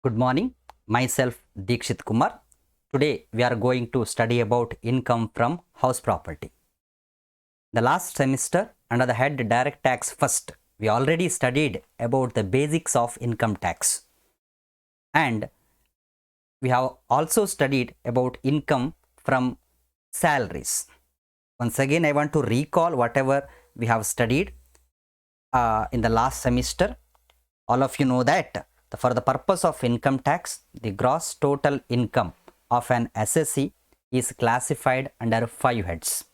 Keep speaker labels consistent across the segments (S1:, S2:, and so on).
S1: Good morning, myself Deekshith Kumar. Today we are going to study about income from house property. The last semester under the head direct tax first, we already studied about the basics of income tax. And we have also studied about income from salaries. Once again, I want to recall whatever we have studied in the last semester. All of you know that for the purpose of income tax, the gross total income of an assessee is classified under 5 heads.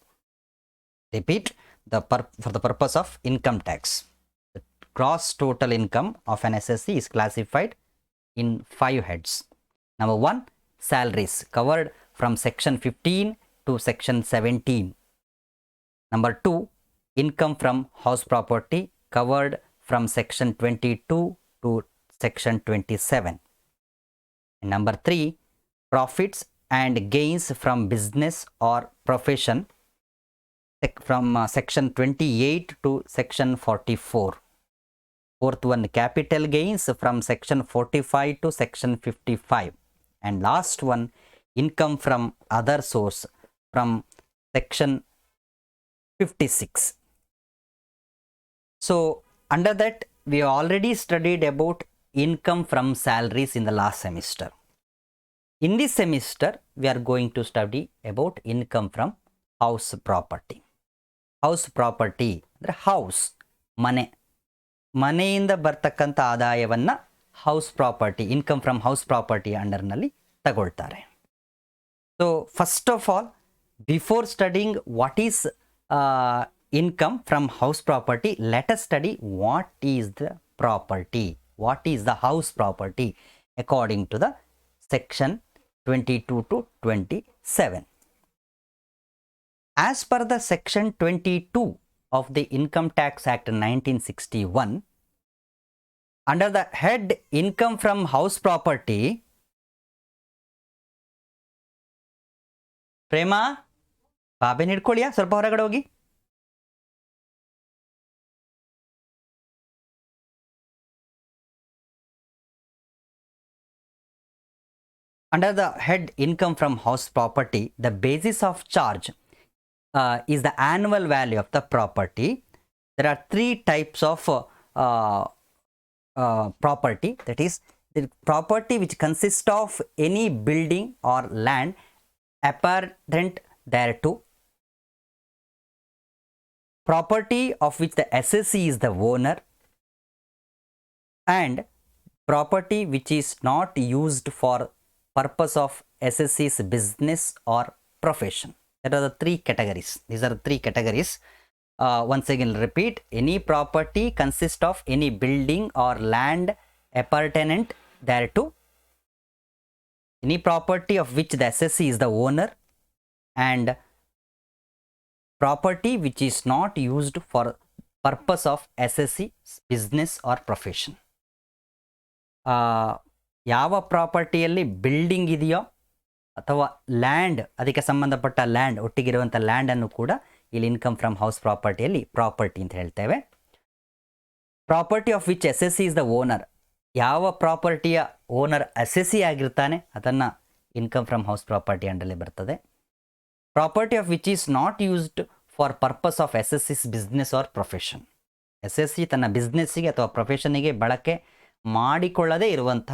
S1: Repeat, for the purpose of income tax, the gross total income of an assessee is classified in 5 heads. Number 1, salaries covered from section 15 to section 17. Number 2, income from house property covered from section 22 to section 27. And number 3, profits and gains from business or profession from section 28 to section 44. Fourth one, capital gains from section 45 to section 55. And last one, income from other source from section 56. So under that, we already studied about income from salaries in the last semester. In this semester, we are going to study about income from house property. House property ಅಂದರೆ house, ಮನೆಯಿಂದ ಬರ್ತಕ್ಕಂಥ ಆದಾಯವನ್ನ house property, income from house property ಅಂಡರ್ನಲ್ಲಿ ತಗೊಳ್ತಾರೆ. So first of all, before studying what is income from house property, let us study what is the property, what is the house property according to the section 22 to 27. As per the section 22 of the Income Tax Act 1961, under the head income from house property, ಪ್ರೇಮ ಬಾಬೆನ ಹಿಡ್ಕೊಳ್ಳಿಯಾ, ಸ್ವಲ್ಪ ಹೊರಗಡೆ ಹೋಗಿ. Under the head income from house property, the basis of charge is the annual value of the property. There are 3 types of property, that is the property which consists of any building or land apparent thereto, property of which the assessee is the owner, and property which is not used for purpose of assessee's business or profession. There are the 3 categories. These are the 3 categories. Once again repeat, any property consists of any building or land appertinent thereto, any property of which the assessee is the owner, and property which is not used for purpose of assessee's business or profession. ಯಾವ ಪ್ರಾಪರ್ಟಿಯಲ್ಲಿ building ಇದೆಯೋ ಅಥವಾ land, ಅದಕ್ಕೆ ಸಂಬಂಧಪಟ್ಟ land, ಒಟ್ಟಿಗಿರುವಂಥ ಲ್ಯಾಂಡನ್ನು ಕೂಡ ಇಲ್ಲಿ income from house ಪ್ರಾಪರ್ಟಿಯಲ್ಲಿ property ಅಂತ ಹೇಳ್ತೇವೆ. Property of which assessee is the owner, ಯಾವ ಪ್ರಾಪರ್ಟಿಯ ಓನರ್ assessee ಆಗಿರ್ತಾನೆ ಅದನ್ನು ಇನ್ಕಮ್ ಫ್ರಮ್ ಹೌಸ್ ಪ್ರಾಪರ್ಟಿ ಅಂಡಲ್ಲಿ ಬರ್ತದೆ. Property of which is not used for purpose of assessee's business or profession, assessee ತನ್ನ ಬಿಸ್ನೆಸ್ಸಿಗೆ ಅಥವಾ ಪ್ರೊಫೆಷನ್ನಿಗೆ ಬಳಕೆ ಮಾಡಿಕೊಳ್ಳದೇ ಇರುವಂಥ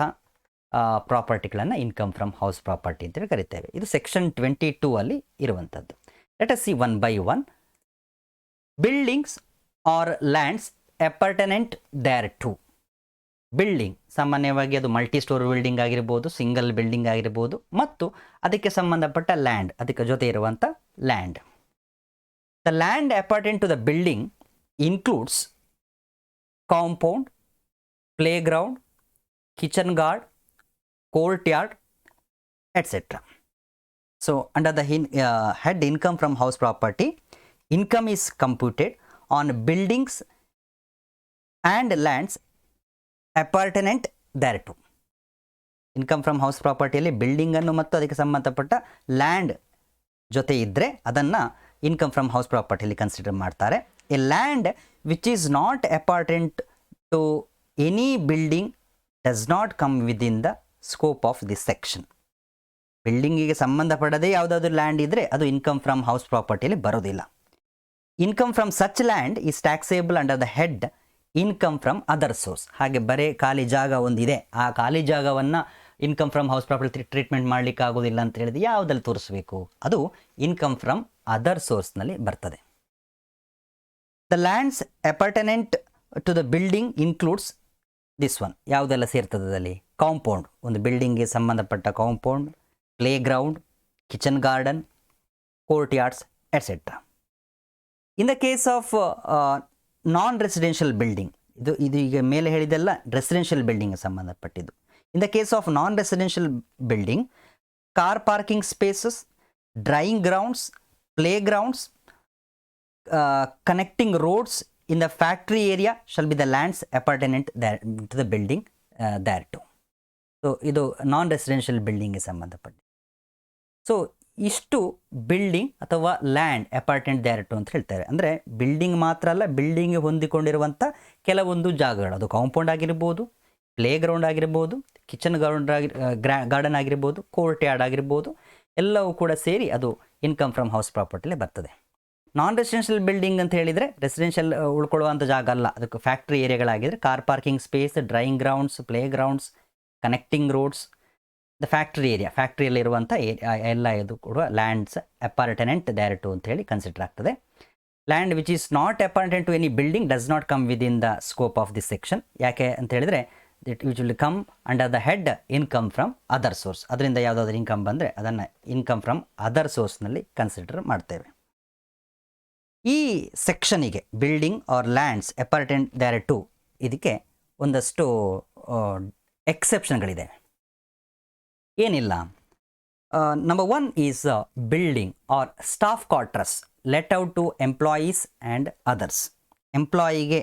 S1: ಪ್ರಾಪರ್ಟಿಗಳನ್ನು ಇನ್ಕಮ್ ಫ್ರಮ್ ಹೌಸ್ ಪ್ರಾಪರ್ಟಿ ಅಂತೇಳಿ ಕರಿತೇವೆ. ಇದು ಸೆಕ್ಷನ್ 22 ಅಲ್ಲಿ ಇರುವಂಥದ್ದು. Let us see one by one. Buildings R lands appurtenant thereto. Building ಸಾಮಾನ್ಯವಾಗಿ ಅದು ಮಲ್ಟಿ ಸ್ಟೋರ್ ಬಿಲ್ಡಿಂಗ್ ಆಗಿರ್ಬೋದು, ಸಿಂಗಲ್ ಬಿಲ್ಡಿಂಗ್ ಆಗಿರ್ಬೋದು, ಮತ್ತು ಅದಕ್ಕೆ ಸಂಬಂಧಪಟ್ಟ ಲ್ಯಾಂಡ್, ಅದಕ್ಕೆ ಜೊತೆ ಇರುವಂಥ land. The land appurtenant to the building includes compound, playground, kitchen guard, courtyard, etc. So under the head income from house property, income is computed on buildings and lands appertinent thereto. Income from house ಪ್ರಾಪರ್ಟಿಯಲ್ಲಿ ಬಿಲ್ಡಿಂಗನ್ನು ಮತ್ತು ಅದಕ್ಕೆ ಸಂಬಂಧಪಟ್ಟ land ಜೊತೆ ಇದ್ದರೆ ಅದನ್ನು income from house ಪ್ರಾಪರ್ಟಿಯಲ್ಲಿ consider ಮಾಡ್ತಾರೆ. A land which is not appurtenant to any building does not come within the scope of this section. ಬಿಲ್ಡಿಂಗಿಗೆ ಸಂಬಂಧಪಡದೇ ಯಾವುದಾದ್ರೂ ಲ್ಯಾಂಡ್ ಇದ್ದರೆ ಅದು ಇನ್ಕಮ್ ಫ್ರಮ್ ಹೌಸ್ ಪ್ರಾಪರ್ಟಿಯಲ್ಲಿ ಬರೋದಿಲ್ಲ. Income from such land is taxable under the head income from other source. ಹಾಗೆ ಬರೀ ಖಾಲಿ ಜಾಗ ಒಂದಿದೆ, ಆ ಖಾಲಿ ಜಾಗವನ್ನು income from house property treatment ಮಾಡಲಿಕ್ಕೆ ಆಗೋದಿಲ್ಲ ಅಂತ ಹೇಳಿದ್ರೆ ಯಾವುದಲ್ಲಿ ತೋರಿಸಬೇಕು? ಅದು ಇನ್ಕಮ್ ಫ್ರಮ್ ಅದರ್ ಸೋರ್ಸ್ನಲ್ಲಿ ಬರ್ತದೆ. The lands appurtenant to the building includes this one. ಯಾವುದೆಲ್ಲ ಸೇರ್ತದೆ ಅದರಲ್ಲಿ? ಕಾಂಪೌಂಡ್, ಒಂದು ಬಿಲ್ಡಿಂಗ್ಗೆ ಸಂಬಂಧಪಟ್ಟ compound, playground, kitchen garden, courtyards etcetera. In the case of non residential building, ಇದು ಈಗ ಮೇಲೆ ಹೇಳಿದೆಲ್ಲ ರೆಸಿಡೆನ್ಷಿಯಲ್ ಬಿಲ್ಡಿಂಗ್ಗೆ ಸಂಬಂಧಪಟ್ಟಿದ್ದು. In the case of non residential building, car parking spaces, drying grounds, playgrounds, connecting roads in the factory area shall be the lands appertinent there to the building there too. So ಇದು ನಾನ್ residential ಬಿಲ್ಡಿಂಗ್ಗೆ ಸಂಬಂಧಪಟ್ಟ. So ಇಷ್ಟು building ಅಥವಾ land ಅಪಾರ್ಟೆಂಟ್ there to ಅಂತ ಹೇಳ್ತಾರೆ. ಅಂದರೆ building ಮಾತ್ರ ಅಲ್ಲ, ಬಿಲ್ಡಿಂಗ್ಗೆ ಹೊಂದಿಕೊಂಡಿರುವಂಥ ಕೆಲವೊಂದು ಜಾಗಗಳು, ಅದು ಕಾಂಪೌಂಡ್ ಆಗಿರ್ಬೋದು, ಪ್ಲೇ ಗ್ರೌಂಡ್ ಆಗಿರ್ಬೋದು, ಕಿಚನ್ ಗಾರ್ಡನ್ ಆಗಿರ್ಬೋದು, ಕೋರ್ಟ್ ಯಾರ್ಡ್ ಆಗಿರ್ಬೋದು, ಎಲ್ಲವೂ ಕೂಡ ಸೇರಿ ಅದು ಇನ್ಕಮ್ ಫ್ರಮ್ ಹೌಸ್ ಪ್ರಾಪರ್ಟಿಲೇ ಬರ್ತದೆ. ನಾನ್ ರೆಸಿಡೆನ್ಷಿಯಲ್ ಬಿಲ್ಡಿಂಗ್ ಅಂತ ಹೇಳಿದರೆ ರೆಸಿಡೆನ್ಷಿಯಲ್ ಉಳ್ಕೊಳ್ಳುವಂಥ ಜಾಗ ಅಲ್ಲ, ಅದಕ್ಕೆ ಫ್ಯಾಕ್ಟ್ರಿ ಏರಿಯಾಗಳಾಗಿದ್ದರೆ car parking space, drying grounds, playgrounds, connecting roads, the factory area, ಫ್ಯಾಕ್ಟ್ರಿಯಲ್ಲಿರುವಂಥ ಎಲ್ಲ ಇದು ಕೂಡ ಲ್ಯಾಂಡ್ಸ್ ಅಪಾರ್ಟೆನೆಂಟ್ ದೇರ್ ಟು ಅಂತ ಹೇಳಿ ಕನ್ಸಿಡರ್ ಆಗ್ತದೆ. Land which is not appurtenant to any building does not come within the scope of this section. ಯಾಕೆ ಅಂತ ಹೇಳಿದರೆ which will come under the head income from other source. ಅದರಿಂದ ಯಾವುದಾದ್ರೂ income ಬಂದರೆ ಅದನ್ನು ಇನ್ಕಮ್ ಫ್ರಮ್ ಅದರ್ ಸೋರ್ಸ್ನಲ್ಲಿ consider ಮಾಡ್ತೇವೆ. ಈ ಸೆಕ್ಷನಿಗೆ building or lands appurtenant thereto ಇದಕ್ಕೆ ಒಂದಷ್ಟು ಎಕ್ಸೆಪ್ಷನ್ಗಳಿದೆ. ಏನಿಲ್ಲ, number 1 is building or staff quarters let out to employees and others. ಎಂಪ್ಲಾಯಿಗೆ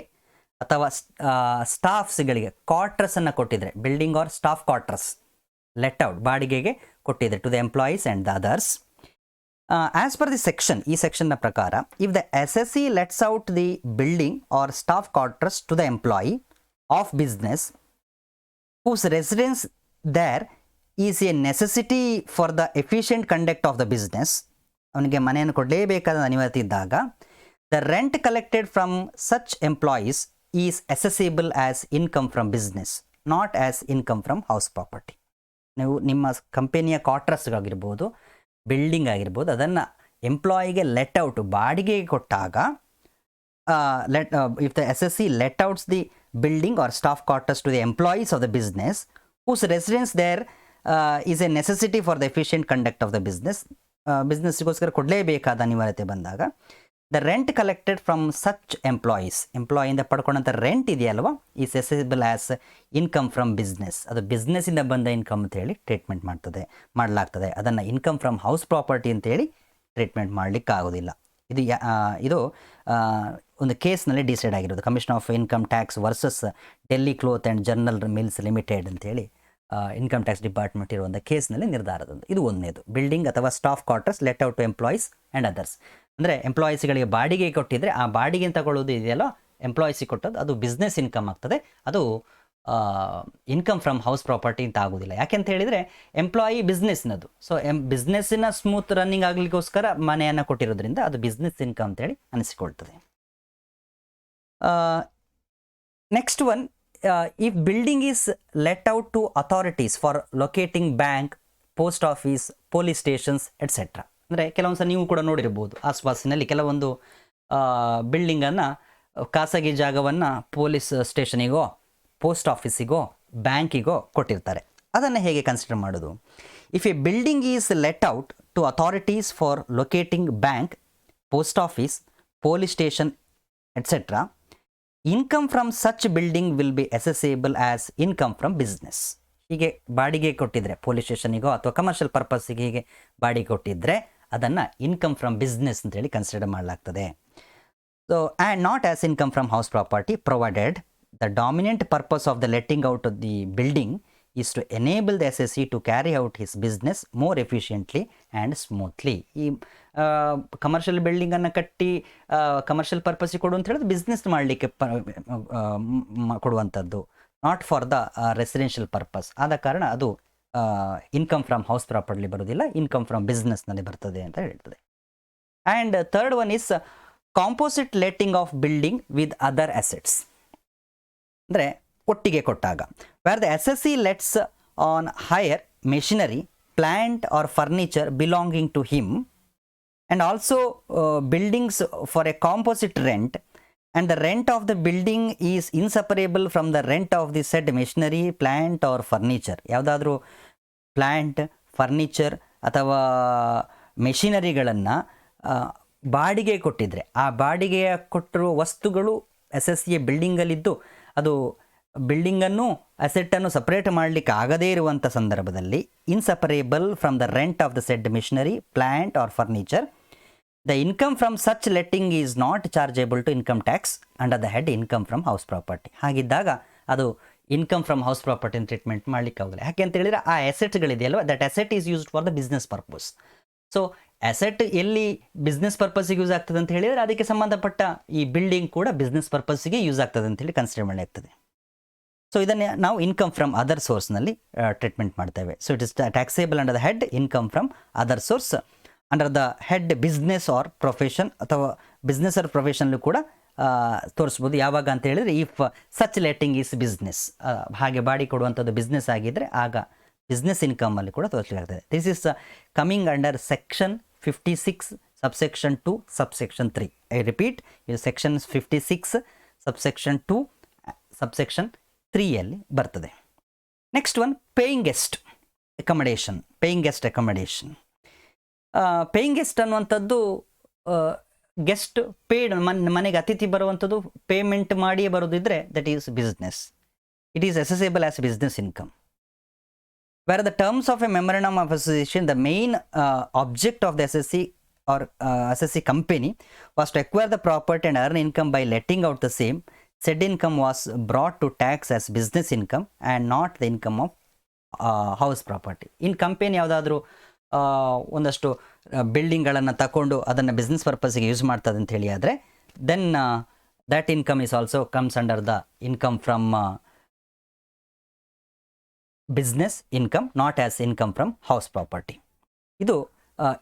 S1: ಅಥವಾ ಸ್ಟಾಫ್ಸ್ಗಳಿಗೆ ಕ್ವಾರ್ಟರ್ಸನ್ನು ಕೊಟ್ಟಿದ್ರೆ, building or staff quarters let out ಬಾಡಿಗೆಗೆ ಕೊಟ್ಟಿದ್ರೆ to the employees and the others. As per the section, ಈ ಸೆಕ್ಷನ್ನ ಪ್ರಕಾರ, if the SSE lets out the building or staff quarters to the employee of business whose residence there is a necessity for the efficient conduct of the business, ಅವನಿಗೆ ಮನೆಯನ್ನು ಕೊಡಲೇಬೇಕಾದ ಅನಿವಾರ್ಯತೆ ಇದ್ದಾಗ, the rent collected from such employees is assessable as income from business, not as income from house property. ನೀವು ನಿಮ್ಮ ಕಂಪನಿಯ ಕ್ವಾರ್ಟರ್ಸ್ಗಾಗಿರ್ಬೋದು, building ಆಗಿರ್ಬೋದು, ಅದನ್ನು ಎಂಪ್ಲಾಯಿಗೆ ಲೆಟ್ ಔಟ್ ಬಾಡಿಗೆಗೆ ಕೊಟ್ಟಾಗ, if the SSE let outs the building or staff quarters to the employees of the business whose residence there is a necessity for the efficient conduct of the business, ಬಿಸ್ನೆಸ್ಗೋಸ್ಕರ ಕೊಡಲೇಬೇಕಾದ ಅನಿವಾರ್ಯತೆ ಬಂದಾಗ, the rent collected from such employees, ಎಂಪ್ಲಾಯಿಯಿಂದ ಪಡ್ಕೊಂಡಂಥ rent ಇದೆಯಲ್ವ, is assessable as income from business, ಅದು ಬಿಸ್ನೆಸ್ಸಿಂದ ಬಂದ ಇನ್ಕಮ್ ಅಂತೇಳಿ ಟ್ರೀಟ್ಮೆಂಟ್ ಮಾಡಲಾಗ್ತದೆ. ಅದನ್ನು ಇನ್ಕಮ್ ಫ್ರಮ್ ಹೌಸ್ ಪ್ರಾಪರ್ಟಿ ಅಂತೇಳಿ ಟ್ರೀಟ್ಮೆಂಟ್ ಮಾಡಲಿಕ್ಕಾಗೋದಿಲ್ಲ. ಇದು ಒಂದು ಕೇಸ್ನಲ್ಲಿ ಡಿಸೈಡ್ ಆಗಿರೋದು, commission of income tax versus Delhi cloth and general mills limited ಅಂತೇಳಿ ಇನ್ಕಮ್ ಟ್ಯಾಕ್ಸ್ ಡಿಪಾರ್ಟ್ಮೆಂಟ್ ಇರುವಂಥ ಕೇಸ್ನಲ್ಲಿ ನಿರ್ಧಾರದಂದು. ಇದು ಒಂದನೇದು, ಬಿಲ್ಡಿಂಗ್ ಅಥವಾ staff quarters let out to employees and others. ಅಂದರೆ ಎಂಪ್ಲಾಯೀಸ್ಗಳಿಗೆ ಬಾಡಿಗೆ ಕೊಟ್ಟಿದ್ದರೆ ಆ ಬಾಡಿಗೆ ತಗೊಳ್ಳೋದು ಇದೆಯಲ್ಲ, ಎಂಪ್ಲಾಯೀಸಿಗೆ ಕೊಟ್ಟದ್ದು, ಅದು ಬಿಸ್ನೆಸ್ ಇನ್ಕಮ್ ಆಗ್ತದೆ, ಅದು ಇನ್ಕಮ್ ಫ್ರಮ್ ಹೌಸ್ ಪ್ರಾಪರ್ಟಿ ಅಂತ ಆಗೋದಿಲ್ಲ. ಯಾಕೆಂತ ಹೇಳಿದರೆ ಎಂಪ್ಲಾಯಿ ಬಿಸ್ನೆಸ್ನದು, ಸೊ ಬಿಸ್ನೆಸ್ಸಿನ ಸ್ಮೂತ್ ರನ್ನಿಂಗ್ ಆಗಲಿಕ್ಕೋಸ್ಕರ ಮನೆಯನ್ನು ಕೊಟ್ಟಿರೋದ್ರಿಂದ ಅದು ಬಿಸ್ನೆಸ್ ಇನ್ಕಮ್ ಅಂತೇಳಿ ಅನಿಸಿಕೊಳ್ತದೆ. Next one, if building is let out to authorities for locating bank, post office, police stations etcetera. ಅಂದರೆ ಕೆಲವೊಂದು ಸಲ ನೀವು ಕೂಡ ನೋಡಿರ್ಬೋದು, ಆಸ್ಪಾಸಿನಲ್ಲಿ ಕೆಲವೊಂದು ಬಿಲ್ಡಿಂಗನ್ನು, ಖಾಸಗಿ ಜಾಗವನ್ನು ಪೊಲೀಸ್ ಸ್ಟೇಷನಿಗೋ, ಪೋಸ್ಟ್ ಆಫೀಸಿಗೋ, ಬ್ಯಾಂಕಿಗೋ ಕೊಟ್ಟಿರ್ತಾರೆ. ಅದನ್ನು ಹೇಗೆ ಕನ್ಸಿಡರ್ ಮಾಡೋದು? If a building is let out to authorities for locating bank, post office, police station etcetera, income from such building will be assessable as income from business. ಹೀಗೆ ಬಾಡಿಗೆ ಕೊಟ್ಟಿದ್ರೆ ಪೊಲೀಸ್ ಸ್ಟೇಷನಿಗೋ ಅಥವಾ commercial ಪರ್ಪಸ್ಸಿಗೆ ಹೀಗೆ ಬಾಡಿಗೆ ಕೊಟ್ಟಿದ್ದರೆ ಅದನ್ನು ಇನ್ಕಮ್ ಫ್ರಮ್ ಬಿಸ್ನೆಸ್ ಅಂತೇಳಿ consider ಮಾಡಲಾಗ್ತದೆ. So and not as income from house property provided the dominant purpose of the letting out of the building is to enable the SSE to carry out his business more efficiently and smoothly. ಈ commercial ಬಿಲ್ಡಿಂಗನ್ನು ಕಟ್ಟಿ commercial ಪರ್ಪಸ್ಸಿಗೆ ಕೊಡು ಅಂತ ಹೇಳಿದ್ರೆ business ಮಾಡಲಿಕ್ಕೆ ಕೊಡುವಂಥದ್ದು, not for the residential purpose. ಆದ ಕಾರಣ ಅದು ಇನ್ಕಮ್ ಫ್ರಮ್ ಹೌಸ್ ಪ್ರಾಪರ್ಟಿ ಬರೋದಿಲ್ಲ, ಇನ್ಕಮ್ ಫ್ರಮ್ ಬಿಸ್ನೆಸ್ನಲ್ಲಿ ಬರ್ತದೆ ಅಂತ ಹೇಳ್ತದೆ. And third one is composite letting of building with other assets, ಅಂದರೆ ಒಟ್ಟಿಗೆ ಕೊಟ್ಟಾಗ, where the S S C lets on hire machinery, plant or furniture belonging to him, and also buildings for a composite rent, and the rent of the building is inseparable from the rent of the said machinery, plant or furniture. ಯಾವುದಾದ್ರೂ plant, furniture ಅಥವಾ ಮೆಷಿನರಿಗಳನ್ನು ಬಾಡಿಗೆ ಕೊಟ್ಟಿದ್ರೆ, ಆ ಬಾಡಿಗೆಯ ಕೊಟ್ಟಿರುವ ವಸ್ತುಗಳು S S ಸಿಯ ಬಿಲ್ಡಿಂಗಲ್ಲಿದ್ದು ಅದು ಬಿಲ್ಡಿಂಗನ್ನು ಅಸೆಟ್ಟನ್ನು ಸಪ್ರೇಟ್ ಮಾಡಲಿಕ್ಕೆ ಆಗದೇ ಇರುವಂಥ ಸಂದರ್ಭದಲ್ಲಿ, inseparable from the rent of the said machinery, plant or furniture, the income from such letting is not chargeable to income tax under the head income from house property. ಹಾಗಿದ್ದಾಗ ಅದು income from house property treatment ಮಾಡಲಿಕ್ಕೆ ಆಗೋದಿಲ್ಲ. ಯಾಕೆ ಅಂತ ಹೇಳಿದರೆ ಆ ಅಸೆಟ್ಗಳಿದೆಯಲ್ವ, that asset is used for the business purpose. So asset ಎಲ್ಲಿ ಬಿಸ್ನೆಸ್ ಪರ್ಪಸ್ಸಿಗೆ ಯೂಸ್ ಆಗ್ತದೆ ಅಂತ ಹೇಳಿದರೆ ಅದಕ್ಕೆ ಸಂಬಂಧಪಟ್ಟ ಈ ಬಿಲ್ಡಿಂಗ್ ಕೂಡ ಬಿಸ್ನೆಸ್ ಪರ್ಪಸ್ಸಿಗೆ ಯೂಸ್ ಆಗ್ತದೆ ಅಂತೇಳಿ ಕನ್ಸಿಡರ್ ಮಾಡಲಾಗ್ತದೆ. ಸೊ ಇದನ್ನು ನಾವು ಇನ್ಕಮ್ ಫ್ರಮ್ ಅದರ್ ಸೋರ್ಸ್ನಲ್ಲಿ ಟ್ರೀಟ್ಮೆಂಟ್ ಮಾಡ್ತೇವೆ. So it is taxable under the head income from other source, under the head business or profession, ಅಥವಾ ಬಿಸ್ನೆಸ್ ಆರ್ ಪ್ರೊಫೆಷನ್ಲು ಕೂಡ ತೋರಿಸ್ಬೋದು. ಯಾವಾಗ ಅಂತ ಹೇಳಿದರೆ if such letting is business, ಹಾಗೆ ಬಾಡಿ ಕೊಡುವಂಥದ್ದು ಬಿಸ್ನೆಸ್ ಆಗಿದ್ದರೆ ಆಗ ಬಿಸ್ನೆಸ್ ಇನ್ಕಮಲ್ಲಿ ಕೂಡ ತೋರಿಸಲಾಗ್ತದೆ. This is coming under section 56 subsection 2 subsection 3. I repeat, ಇದು ಸೆಕ್ಷನ್ 56 ಸಬ್ಸೆಕ್ಷನ್ 2 ಸಬ್ಸೆಕ್ಷನ್ 3ಯಲ್ಲಿ ಬರ್ತದೆ. Next one paying guest accommodation. Paying guest accommodation, paying guest ಅನ್ನುವಂಥದ್ದು ಗೆಸ್ಟ್ ಪೇಯ್ಡ್, ಮನೆಗೆ ಅತಿಥಿ ಬರುವಂಥದ್ದು ಪೇಮೆಂಟ್ ಮಾಡಿಯೇ ಬರೋದಿದ್ರೆ that is business. It is assessable as business income. Where the terms of a memorandum of association, the main object of the S S C or S S C company was to acquire the property and earn income by letting out the same. Said income was brought to tax as business income and not the income of house property. In company ಯಾವುದಾದ್ರೂ ಒಂದಷ್ಟು ಬಿಲ್ಡಿಂಗ್ಗಳನ್ನು ತಗೊಂಡು ಅದನ್ನು business ಪರ್ಪಸ್ಸಿಗೆ use ಮಾಡ್ತದೆ ಅಂತ ಹೇಳಿ ಆದರೆ then that income is also comes under the income from business income, not as income from house property. ಇದು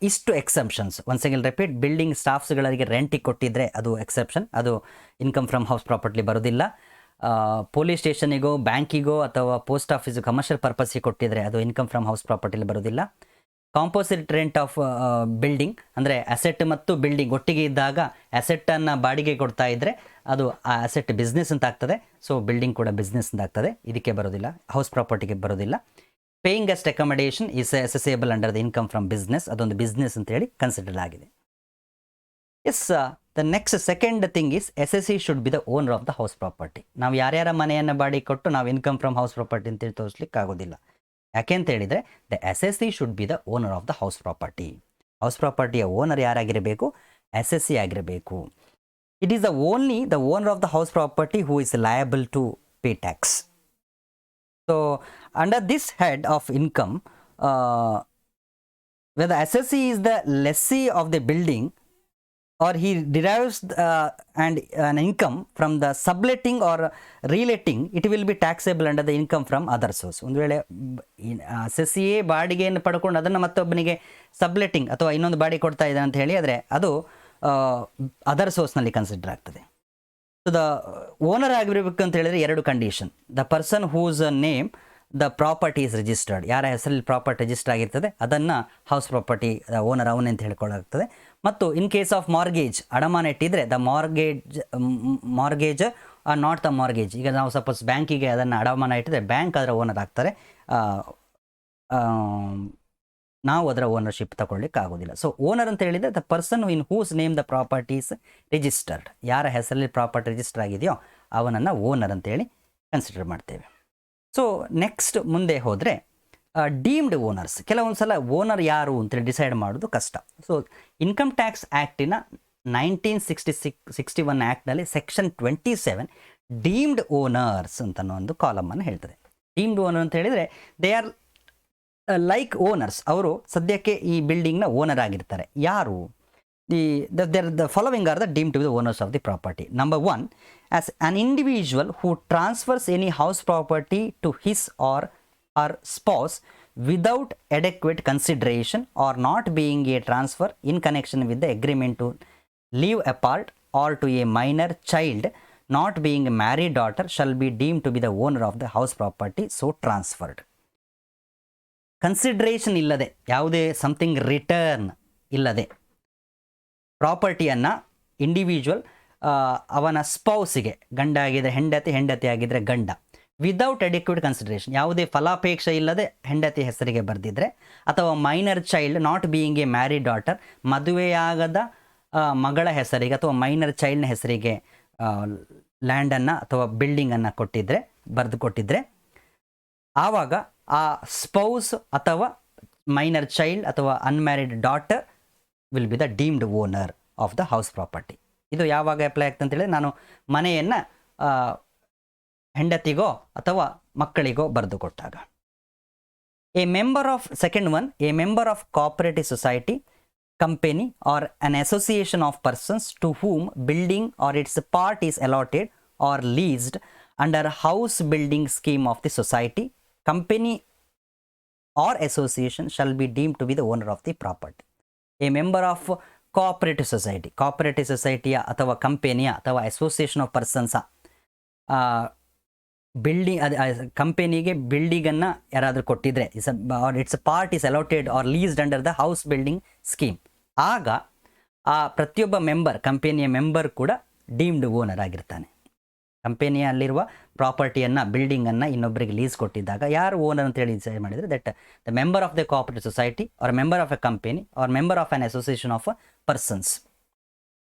S1: ಇಷ್ಟು exceptions. Once again repeat, building ಸ್ಟಾಫ್ಸ್ಗಳಿಗೆ ರೆಂಟಿಗೆ ಕೊಟ್ಟಿದ್ದರೆ ಅದು ಎಕ್ಸೆಪ್ಷನ್, ಅದು ಇನ್ಕಮ್ ಫ್ರಮ್ ಹೌಸ್ ಪ್ರಾಪರ್ಟಿ ಬರೋದಿಲ್ಲ. ಪೊಲೀಸ್ ಸ್ಟೇಷನಿಗೋ, ಬ್ಯಾಂಕಿಗೋ ಅಥವಾ ಪೋಸ್ಟ್ ಆಫೀಸು ಕಮರ್ಷಿಯಲ್ ಪರ್ಪಸ್ಸಿಗೆ ಕೊಟ್ಟಿದ್ದರೆ ಅದು ಇನ್ಕಮ್ ಫ್ರಮ್ ಹೌಸ್ ಪ್ರಾಪರ್ಟಿಲಿ ಬರೋದಿಲ್ಲ. ಕಾಂಪೋಸಿಟ್ ರೆಂಟ್ ಆಫ್ ಬಿಲ್ಡಿಂಗ್ ಅಂದರೆ ಅಸೆಟ್ ಮತ್ತು ಬಿಲ್ಡಿಂಗ್ ಒಟ್ಟಿಗೆ ಇದ್ದಾಗ ಅಸೆಟ್ಟನ್ನು ಬಾಡಿಗೆ ಕೊಡ್ತಾ ಇದ್ದರೆ ಅದು ಆ ಅಸೆಟ್ ಬಿಸ್ನೆಸ್ ಅಂತ ಆಗ್ತದೆ. ಸೊ ಬಿಲ್ಡಿಂಗ್ ಕೂಡ ಬಿಸ್ನೆಸ್ ಅಂತ ಆಗ್ತದೆ, ಇದಕ್ಕೆ ಬರೋದಿಲ್ಲ, ಹೌಸ್ ಪ್ರಾಪರ್ಟಿಗೆ ಬರೋದಿಲ್ಲ. Paying guest accommodation is assessable under the income from business, ಅದೊಂದು ಬಿಸ್ನೆಸ್ ಅಂತೇಳಿ ಕನ್ಸಿಡರ್ ಆಗಿದೆ. Yes, the next second thing is S S C should be the owner of the house property. ನಾವು ಯಾರ್ಯಾರ ಮನೆಯನ್ನು ಬಾಡಿಗೆ ಕೊಟ್ಟು ನಾವು ಇನ್ಕಮ್ ಫ್ರಮ್ ಹೌಸ್ ಪ್ರಾಪರ್ಟಿ ಅಂತೇಳಿ ತೋರಿಸ್ಲಿಕ್ಕೆ ಆಗೋದಿಲ್ಲ. ಯಾಕೆ ಅಂತ ಹೇಳಿದರೆ the S S C should be the owner of the house property. House ಪ್ರಾಪರ್ಟಿಯ ಓನರ್ ಯಾರಾಗಿರಬೇಕು? ಎಸ್ ಎಸ್ ಸಿ ಆಗಿರಬೇಕು. It is the only the owner of the house property who is liable to pay tax. So under this head of income, where the S S C is the lessee of the building or he derives an income from the subletting or reletting, it will be taxable under the income from other source. ಒಂದು ವೇಳೆ ಎಸ್ಎಸ್ಸಿಯೇ ಬಾಡಿಗೆಯನ್ನು ಪಡ್ಕೊಂಡು ಅದನ್ನು ಮತ್ತೊಬ್ಬನಿಗೆ ಸಬ್ಲೆಟ್ಟಿಂಗ್ ಅಥವಾ ಇನ್ನೊಂದು ಬಾಡಿಗೆ ಕೊಡ್ತಾ ಇದೆ ಅಂತ ಹೇಳಿ ಆದರೆ ಅದು ಅದರ್ ಸೋರ್ಸ್ನಲ್ಲಿ ಕನ್ಸಿಡರ್ ಆಗ್ತದೆ. ಸೊ ದ ಓನರ್ ಆಗಿರಬೇಕು ಅಂತ ಹೇಳಿದರೆ ಎರಡು condition: the person whose name the property is registered, ಯಾರ ಹೆಸರಲ್ಲಿ ಪ್ರಾಪರ್ಟಿ ರಿಜಿಸ್ಟರ್ ಆಗಿರ್ತದೆ ಅದನ್ನು ಹೌಸ್ ಪ್ರಾಪರ್ಟಿ ಓನರ್ ಅವನೇ ಅಂತ ಹೇಳ್ಕೊಳ್ಳಾಗ್ತದೆ. ಮತ್ತು ಇನ್ ಕೇಸ್ ಆಫ್ ಮಾರ್ಗೇಜ್, ಅಡಮಾನ ಇಟ್ಟಿದ್ರೆ the mortgage or not the mortgage. ಈಗ ನಾವು ಸಪೋಸ್ ಬ್ಯಾಂಕಿಗೆ ಅದನ್ನು ಅಡಮಾನ ಇಟ್ಟಿದ್ರೆ ಬ್ಯಾಂಕ್ ಅದರ ಓನರ್ ಆಗ್ತಾರೆ, ನಾವು ಅದರ ಓನರ್ಶಿಪ್ ತಗೊಳ್ಳಿಕ್ಕೆ ಆಗೋದಿಲ್ಲ. ಸೊ ಓನರ್ ಅಂತ ಹೇಳಿದರೆ the person in whose name the property's registered, ಯಾರ ಹೆಸರಲ್ಲಿ ಪ್ರಾಪರ್ಟಿ ರಿಜಿಸ್ಟರ್ ಆಗಿದೆಯೋ ಅವನನ್ನು ಓನರ್ ಅಂತೇಳಿ ಕನ್ಸಿಡರ್ ಮಾಡ್ತೇವೆ. ಸೊ ನೆಕ್ಸ್ಟ್ ಮುಂದೆ ಹೋದರೆ ಡೀಮ್ಡ್ ಓನರ್ಸ್. ಕೆಲವೊಂದು ಸಲ ಓನರ್ ಯಾರು ಅಂತೇಳಿ ಡಿಸೈಡ್ ಮಾಡೋದು ಕಷ್ಟ. ಸೊ ಇನ್ಕಮ್ ಟ್ಯಾಕ್ಸ್ ಆ್ಯಕ್ಟಿನ 1961 ಆ್ಯಕ್ಟ್ನಲ್ಲಿ ಸೆಕ್ಷನ್ 27 ಡೀಮ್ಡ್ ಓನರ್ಸ್ ಅಂತ ಒಂದು ಕಾಲಮನ್ನು ಹೇಳ್ತದೆ. ಡೀಮ್ಡ್ ಓನರ್ ಅಂತ ಹೇಳಿದರೆ ದೇ ಆರ್ ಲೈಕ್ ಓನರ್ಸ್, ಅವರು ಸದ್ಯಕ್ಕೆ ಈ ಬಿಲ್ಡಿಂಗ್ನ ಓನರ್ ಆಗಿರ್ತಾರೆ. ಯಾರು? The following are the deemed to be the owners of the property. Number 1, as an individual who transfers any house property to his or her spouse without adequate consideration or not being a transfer in connection with the agreement to live apart or to a minor child not being a married daughter shall be deemed to be the owner of the house property so transferred. Consideration ಇಲ್ಲದೆ, ಯಾವುದೇ something return ಇಲ್ಲದೆ ಪ್ರಾಪರ್ಟಿಯನ್ನು individual ಅವನ ಸ್ಪೌಸಿಗೆ, ಗಂಡ ಆಗಿದ್ದರೆ ಹೆಂಡತಿ, ಹೆಂಡತಿ ಆಗಿದ್ದರೆ ಗಂಡ, ವಿದೌಟ್ ಅಡಿಕ್ವೇಟ್ ಕನ್ಸಿಡರೇಷನ್, ಯಾವುದೇ ಫಲಾಪೇಕ್ಷೆ ಇಲ್ಲದೆ ಹೆಂಡತಿ ಹೆಸರಿಗೆ ಬರೆದಿದ್ರೆ, ಅಥವಾ minor child not being a married daughter, ಮದುವೆಯಾಗದ ಮಗಳ ಹೆಸರಿಗೆ ಅಥವಾ ಮೈನರ್ ಚೈಲ್ಡ್ನ ಹೆಸರಿಗೆ ಲ್ಯಾಂಡನ್ನು ಅಥವಾ ಬಿಲ್ಡಿಂಗನ್ನು ಕೊಟ್ಟಿದ್ದರೆ, ಬರೆದು ಕೊಟ್ಟಿದ್ದರೆ, ಆವಾಗ ಆ ಸ್ಪೌಸ್ ಅಥವಾ ಮೈನರ್ ಚೈಲ್ಡ್ ಅಥವಾ unmarried daughter will be the deemed owner of the house property. ಇದು ಯಾವಾಗ ಅಪ್ಲೈ ಆಗ್ತದೆ ಅಂತೇಳಿ, ನಾನು ಮನೆಯನ್ನು ಹೆಂಡತಿಗೋ ಅಥವಾ ಮಕ್ಕಳಿಗೋ ಬರೆದು ಕೊಟ್ಟಾಗ. A member of, second one, A member of cooperative society, company or an association of persons to whom building or its part is allotted or leased under house building scheme of the society, company or association shall be deemed to be the owner of the property. A member of cooperative society, cooperative society ಅಥವಾ ಕಂಪನಿಯ ಅಥವಾ association of ಪರ್ಸನ್ಸ building, ಕಂಪನಿಗೆ ಬಿಲ್ಡಿಂಗನ್ನು ಯಾರಾದರೂ ಕೊಟ್ಟಿದ್ರೆ, its part is allotted or leased under the house building scheme, ಆಗ ಆ ಪ್ರತಿಯೊಬ್ಬ ಮೆಂಬರ್, ಕಂಪನಿಯ ಮೆಂಬರ್ ಕೂಡ ಡೀಮ್ಡ್ ಓನರ್ ಆಗಿರ್ತಾನೆ. ಕಂಪನಿಯಲ್ಲಿರುವ ಪ್ರಾಪರ್ಟಿಯನ್ನು, ಬಿಲ್ಡಿಂಗನ್ನು ಇನ್ನೊಬ್ಬರಿಗೆ ಲೀಸ್ ಕೊಟ್ಟಿದ್ದಾಗ ಯಾರು ಓನರ್ ಅಂತೇಳಿ ಡಿಸೈಡ್ ಮಾಡಿದರೆ, that the member of the cooperative society or member of a company or member of an association of persons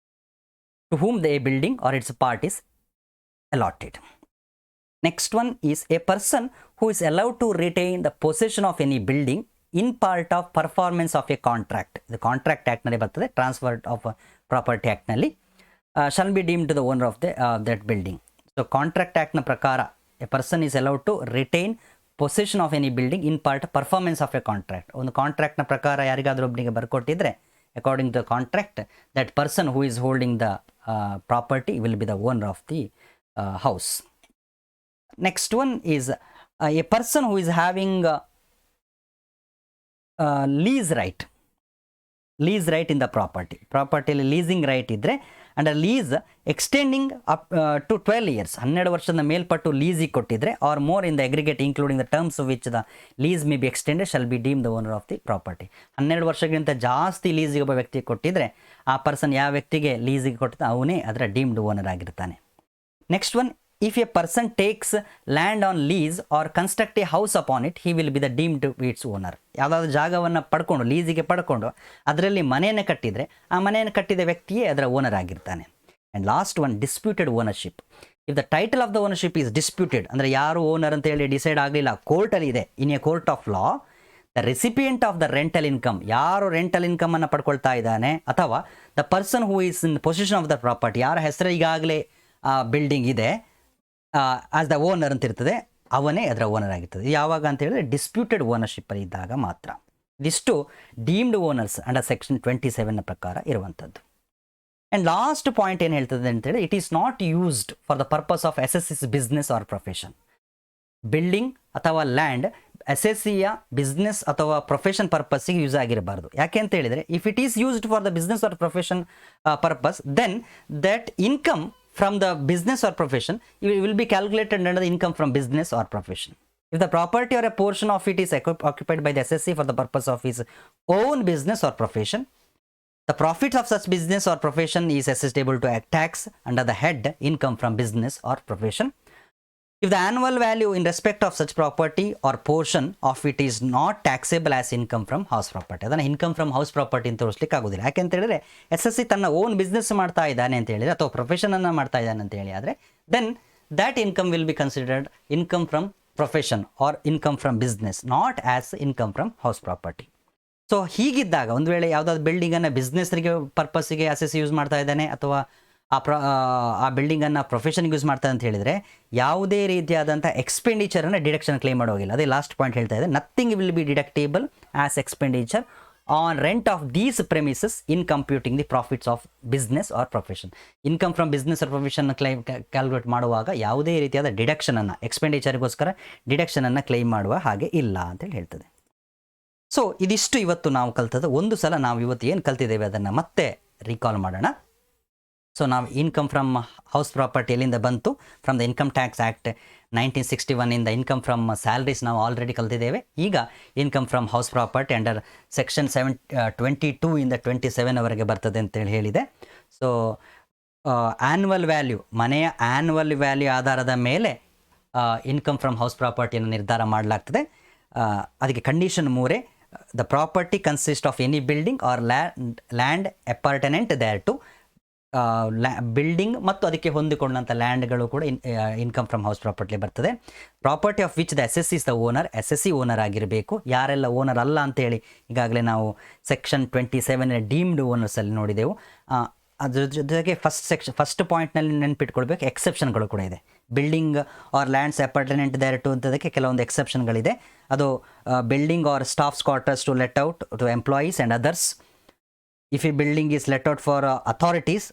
S1: to whom the building or its part is allotted. Next one is a person who is allowed to retain the possession of any building in part of performance of a contract. The Contract Act ನಲ್ಲಿ ಬರ್ತದೆ, Transfer of Property Act ನಲ್ಲಿ shall be deemed to the owner of the that building. So Contract Act ನ ಪ್ರಕಾರ a person is allowed to retain possession of any building in part performance of a contract. ಒಂದು ಕಾಂಟ್ರಾಕ್ಟ್ನ ಪ್ರಕಾರ ಯಾರಿಗಾದರೂ ಒಬ್ಬನಿಗೆ ಬರ್ಕೊಟ್ಟಿದ್ರೆ, according to the contract, that person who is holding the property will be the owner of the house. Next one is a person who is having lease right in the property. ಪ್ರಾಪರ್ಟಿಯಲ್ಲಿ leasing right ಇದ್ದರೆ, under lease extending up to 12 years, 12 ವರ್ಷದ ಮೇಲ್ಪಟ್ಟು ಲೀಸಿಗೆ ಕೊಟ್ಟಿದ್ರೆ, or more in the aggregate including the terms which the lease may be extended shall be deem the owner of the property. 12 ವರ್ಷಕ್ಕಿಂತ ಜಾಸ್ತಿ ಲೀಸಿಗೆ ಒಬ್ಬ ವ್ಯಕ್ತಿಗೆ ಕೊಟ್ಟಿದ್ರೆ, ಆ ಪರ್ಸನ್ ಯಾವ ವ್ಯಕ್ತಿಗೆ ಲೀಸಿಗೆ ಕೊಟ್ಟಿದ್ದ ಅವನೇ ಅದರ ಡೀಮ್ಡ್ ಓನರ್ ಆಗಿರ್ತಾನೆ. Next one, if a person takes land on lease or construct a house upon it, he will be the deemed its owner. ಯಾವುದಾದ್ರೂ ಜಾಗವನ್ನು ಪಡ್ಕೊಂಡು, ಲೀಸಿಗೆ ಪಡ್ಕೊಂಡು ಅದರಲ್ಲಿ ಮನೆಯನ್ನು ಕಟ್ಟಿದರೆ, ಆ ಮನೆಯನ್ನು ಕಟ್ಟಿದ ವ್ಯಕ್ತಿಯೇ ಅದರ ಓನರ್ ಆಗಿರ್ತಾನೆ. And last one, disputed ownership. If the title of the ownership is disputed, ಅಂದರೆ ಯಾರು ಓನರ್ ಅಂತ ಹೇಳಿ ಡಿಸೈಡ್ ಆಗಲಿಲ್ಲ, ಕೋರ್ಟಲ್ಲಿ ಇದೆ, in a court of law, the recipient of the rental income, ಯಾರು ರೆಂಟಲ್ ಇನ್ಕಮನ್ನು ಪಡ್ಕೊಳ್ತಾ ಇದ್ದಾನೆ, ಅಥವಾ the person who is in position of the property, ಯಾರ ಹೆಸರು ಈಗಾಗಲೇ ಆ ಬಿಲ್ಡಿಂಗ್ ಇದೆ, ಆಸ್ ದ ಓನರ್ ಅಂತ ಇರ್ತದೆ, ಅವನೇ ಅದರ ಓನರ್ ಆಗಿರ್ತದೆ. ಯಾವಾಗ ಅಂತ ಹೇಳಿದ್ರೆ ಡಿಸ್ಪ್ಯೂಟೆಡ್ ಓನರ್ಶಿಪ್ಪಲ್ಲಿ ಇದ್ದಾಗ ಮಾತ್ರ. ಇದಿಷ್ಟು ಡೀಮ್ಡ್ ಓನರ್ಸ್ ಅಂಡರ್ ಸೆಕ್ಷನ್ 27ನ ಪ್ರಕಾರ ಇರುವಂಥದ್ದು. ಆ್ಯಂಡ್ ಲಾಸ್ಟ್ ಪಾಯಿಂಟ್ ಏನು ಹೇಳ್ತದೆ ಅಂತೇಳಿ, it is not used for the purpose of as business or profession. Building ಅಥವಾ ಲ್ಯಾಂಡ್ ಎಸ್ಎಸ್ಸಿಯ ಬಿಸ್ನೆಸ್ ಅಥವಾ ಪ್ರೊಫೆಷನ್ ಪರ್ಪಸ್ಸಿಗೆ ಯೂಸ್ ಆಗಿರಬಾರ್ದು. ಯಾಕೆ ಅಂತ ಹೇಳಿದರೆ, if it is used for the business or profession purpose, then that income from the business or profession will be calculated under the income from business or profession. If the property or a portion of it is occupied by the SSC for the purpose of his own business or profession, the profits of such business or profession is assessable to a tax under the head income from business or profession. If the annual value in respect of such property or portion of it is not taxable as income from house property, ಅದನ್ನು income from house property ಅಂತ ತೋರಿಸ್ಲಿಕ್ಕೆ ಆಗೋದಿಲ್ಲ. ಯಾಕೆಂತ ಹೇಳಿದ್ರೆ, SSC ತನ್ನ own business ಮಾಡ್ತಾ ಇದ್ದಾನೆ ಅಂತ ಹೇಳಿದ್ರೆ, ಅಥವಾ ಪ್ರೊಫೆಷನನ್ನು ಮಾಡ್ತಾ ಇದ್ದಾನೆ ಅಂತ ಹೇಳಿ ಆದರೆ, then that income will be considered income from profession or income from business, not as income from house property. So ಹೀಗಿದ್ದಾಗ, ಒಂದು ವೇಳೆ ಯಾವುದಾದ್ರು ಬಿಲ್ಡಿಂಗನ್ನು ಬಿಸ್ನೆಸ್ಗೆ ಪರ್ಪಸ್ಸಿಗೆ SSC ಯೂಸ್ ಮಾಡ್ತಾ ಇದ್ದಾನೆ, ಅಥವಾ ಆ ಬಿಲ್ಡಿಂಗನ್ನು ಪ್ರೊಫೆಷನ್ಗೆ ಯೂಸ್ ಮಾಡ್ತಾರೆ ಅಂತ ಹೇಳಿದರೆ, ಯಾವುದೇ ರೀತಿಯಾದಂಥ ಎಕ್ಸ್ಪೆಂಡಿಚರನ್ನು ಡಿಡಕ್ಷನ್ ಕ್ಲೇಮ್ ಮಾಡೋಗಿಲ್ಲ. ಅದೇ ಲಾಸ್ಟ್ ಪಾಯಿಂಟ್ ಹೇಳ್ತಾ ಇದೆ, nothing will be deductible as expenditure on rent of these premises in computing the profits of business or profession. Income from business or profession claim calculate ಮಾಡುವಾಗ ಯಾವುದೇ ರೀತಿಯಾದ ಡಿಡಕ್ಷನನ್ನು, ಎಕ್ಸ್ಪೆಂಡಿಚರ್ಗೋಸ್ಕರ ಡಿಡಕ್ಷನನ್ನು ಕ್ಲೈಮ್ ಮಾಡುವ ಹಾಗೆ ಇಲ್ಲ ಅಂತೇಳಿ ಹೇಳ್ತದೆ. ಸೊ ಇದಿಷ್ಟು ಇವತ್ತು ನಾವು ಕಲ್ತದ್ದು. ಒಂದು ಸಲ ನಾವು ಇವತ್ತು ಏನು ಕಲ್ತಿದ್ದೇವೆ ಅದನ್ನು ಮತ್ತೆ ರೀಕಾಲ್ ಮಾಡೋಣ. ಸೊ ನಾವು ಇನ್ಕಮ್ ಫ್ರಮ್ ಹೌಸ್ ಪ್ರಾಪರ್ಟಿ ಎಲ್ಲಿಂದ ಬಂತು? From the income tax act 1961 ಇಂದ ಇನ್ಕಮ್ ಫ್ರಮ್ ಸ್ಯಾಲ್ರೀಸ್ ನಾವು ಆಲ್ರೆಡಿ ಕಲ್ತಿದ್ದೇವೆ. ಈಗ income from house property under section 22 ಇಂದ 27ವರೆಗೆ ಬರ್ತದೆ ಅಂತೇಳಿ ಹೇಳಿದೆ. ಸೊ ಆ್ಯನ್ಯುವಲ್ ವ್ಯಾಲ್ಯೂ, ಮನೆಯ ಆ್ಯನ್ಯುವಲ್ ವ್ಯಾಲ್ಯೂ ಆಧಾರದ ಮೇಲೆ ಇನ್ಕಮ್ ಫ್ರಮ್ ಹೌಸ್ ಪ್ರಾಪರ್ಟಿಯನ್ನು ನಿರ್ಧಾರ ಮಾಡಲಾಗ್ತದೆ. ಅದಕ್ಕೆ condition 3. The property consist of any building or land appurtenant thereto. Building ಮತ್ತು ಅದಕ್ಕೆ ಹೊಂದಿಕೊಂಡಂಥ ಲ್ಯಾಂಡ್ಗಳು ಕೂಡ ಇನ್ಕಮ್ ಫ್ರಮ್ ಹೌಸ್ ಪ್ರಾಪರ್ಟಿ ಬರ್ತದೆ. Property of which the S is the owner, SSE owner ಆಗಿರಬೇಕು. ಯಾರೆಲ್ಲ ಓನರ್ ಅಲ್ಲ ಅಂತೇಳಿ ಈಗಾಗಲೇ ನಾವು ಸೆಕ್ಷನ್ 27 ಡೀಮ್ಡ್ ಓನರ್ಸಲ್ಲಿ ನೋಡಿದೆವು. ಅದ್ರ ಜೊತೆಗೆ ಫಸ್ಟ್ ಪಾಯಿಂಟ್ನಲ್ಲಿ ನೆನ್ಪಿಟ್ಕೊಳ್ಬೇಕು, ಎಕ್ಸೆಪ್ಷನ್ಗಳು ಕೂಡ ಇದೆ. Building or lands appurtenant thereto ಅಂತದಕ್ಕೆ ಕೆಲವೊಂದು ಎಕ್ಸೆಪ್ಷನ್ಗಳಿದೆ. ಅದು building or staffs quarters to let out to employees and others. If ಈ building is let out for authorities,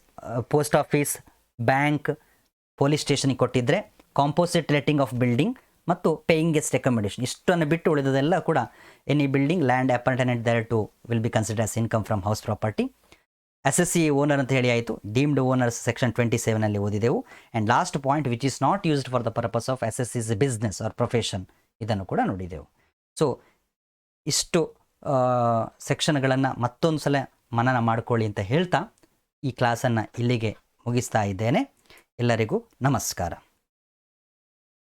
S1: post office, bank, police ಸ್ಟೇಷನಿಗೆ ಕೊಟ್ಟಿದ್ದರೆ, ಕಾಂಪೋಸಿಟ್ ಲೆಟ್ಟಿಂಗ್ ಆಫ್ ಬಿಲ್ಡಿಂಗ್ ಮತ್ತು paying guest accommodation, ಇಷ್ಟನ್ನು ಬಿಟ್ಟು ಉಳಿದದೆಲ್ಲ ಕೂಡ any building land appurtenant thereto will be consider as income from house property. SSE owner ಅಂತ ಹೇಳಿ ಆಯಿತು. ಡೀಮ್ಡ್ ಓನರ್ಸ್ ಸೆಕ್ಷನ್ 27 ಓದಿದೆವು. And last point which is not used for the purpose of SSE's business or profession, ಇದನ್ನು ಕೂಡ ನೋಡಿದೆವು. So ಇಷ್ಟು ಸೆಕ್ಷನ್ಗಳನ್ನು ಮತ್ತೊಂದು ಸಲ ಮನನ ಮಾಡಿಕೊಳ್ಳಿ ಅಂತ ಹೇಳ್ತಾ ಈ ಕ್ಲಾಸನ್ನು ಇಲ್ಲಿಗೆ ಮುಗಿಸ್ತಾ ಇದ್ದೇನೆ. ಎಲ್ಲರಿಗೂ ನಮಸ್ಕಾರ.